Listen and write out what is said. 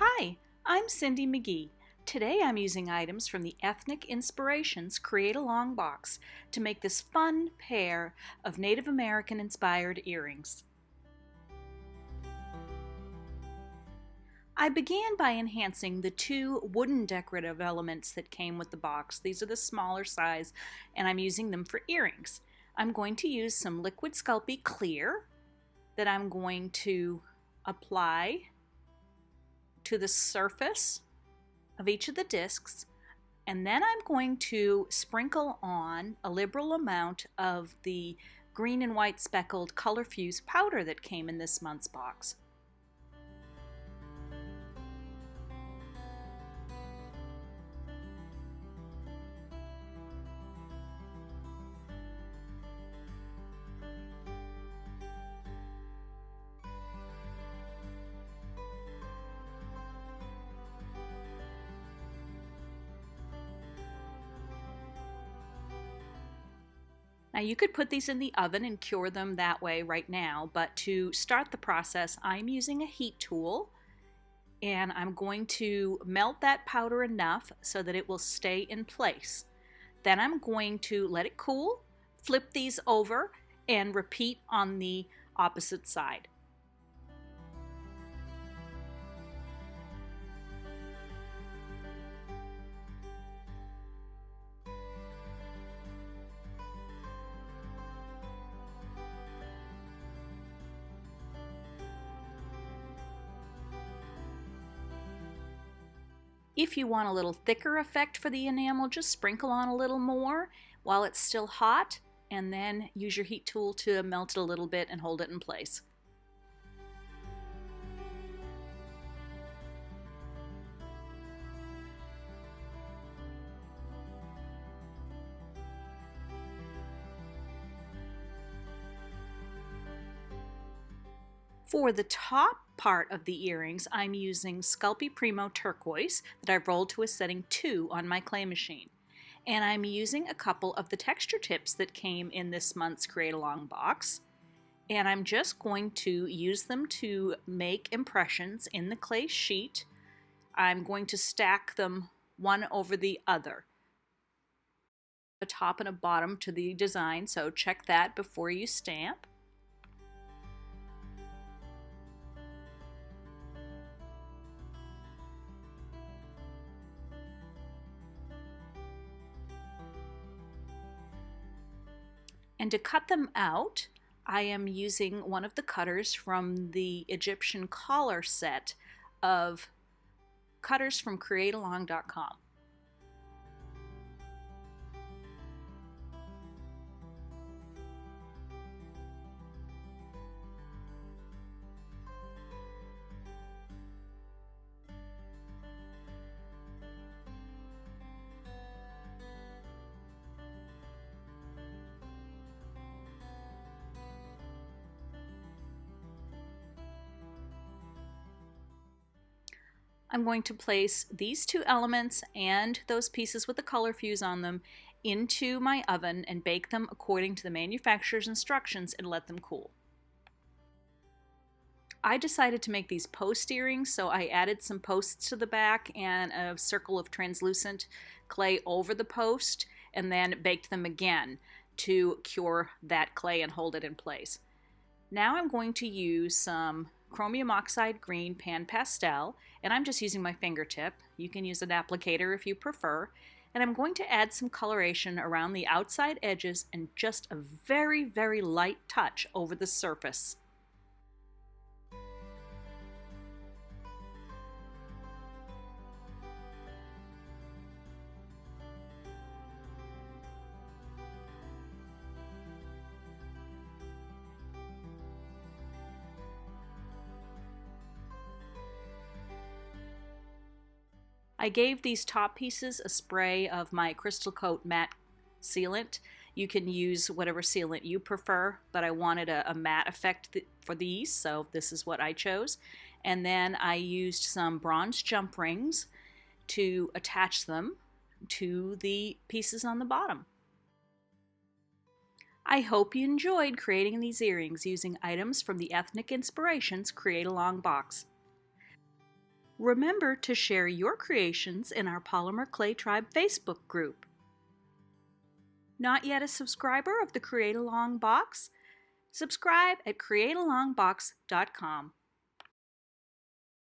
Hi, I'm Cindi McGee. Today I'm using items from the Ethnic Inspirations Create Along box to make this fun pair of Native American inspired earrings. I began by enhancing the two wooden decorative elements that came with the box. These are the smaller size and I'm using them for earrings. I'm going to use some liquid Sculpey clear that I'm going to apply to the surface of each of the discs, and then I'm going to sprinkle on a liberal amount of the green and white speckled color fuse powder that came in this month's box. Now you could put these in the oven and cure them that way right now, but to start the process I'm using a heat tool and I'm going to melt that powder enough so that it will stay in place. Then I'm going to let it cool, flip these over, and repeat on the opposite side. If you want a little thicker effect for the enamel, just sprinkle on a little more while it's still hot, and then use your heat tool to melt it a little bit and hold it in place. For the top part of the earrings, I'm using Sculpey Primo Turquoise that I've rolled to a setting 2 on my clay machine. And I'm using a couple of the texture tips that came in this month's Create Along box. And I'm just going to use them to make impressions in the clay sheet. I'm going to stack them one over the other. A top and a bottom to the design, so check that before you stamp. And to cut them out, I am using one of the cutters from the Egyptian collar set of cutters from createalong.com. I'm going to place these two elements and those pieces with the color fuse on them into my oven and bake them according to the manufacturer's instructions and let them cool. I decided to make these post earrings, so I added some posts to the back and a circle of translucent clay over the post and then baked them again to cure that clay and hold it in place. Now I'm going to use some chromium oxide green pan pastel, and I'm just using my fingertip. You can use an applicator if you prefer. And I'm going to add some coloration around the outside edges and just a very, very light touch over the surface. I gave these top pieces a spray of my Crystal Coat matte sealant. You can use whatever sealant you prefer, but I wanted a matte effect for these, so this is what I chose. And then I used some bronze jump rings to attach them to the pieces on the bottom. I hope you enjoyed creating these earrings using items from the Ethnic Inspirations Create Along box. Remember to share your creations in our Polymer Clay Tribe Facebook group. Not yet a subscriber of the Create Along box? Subscribe at createalongbox.com.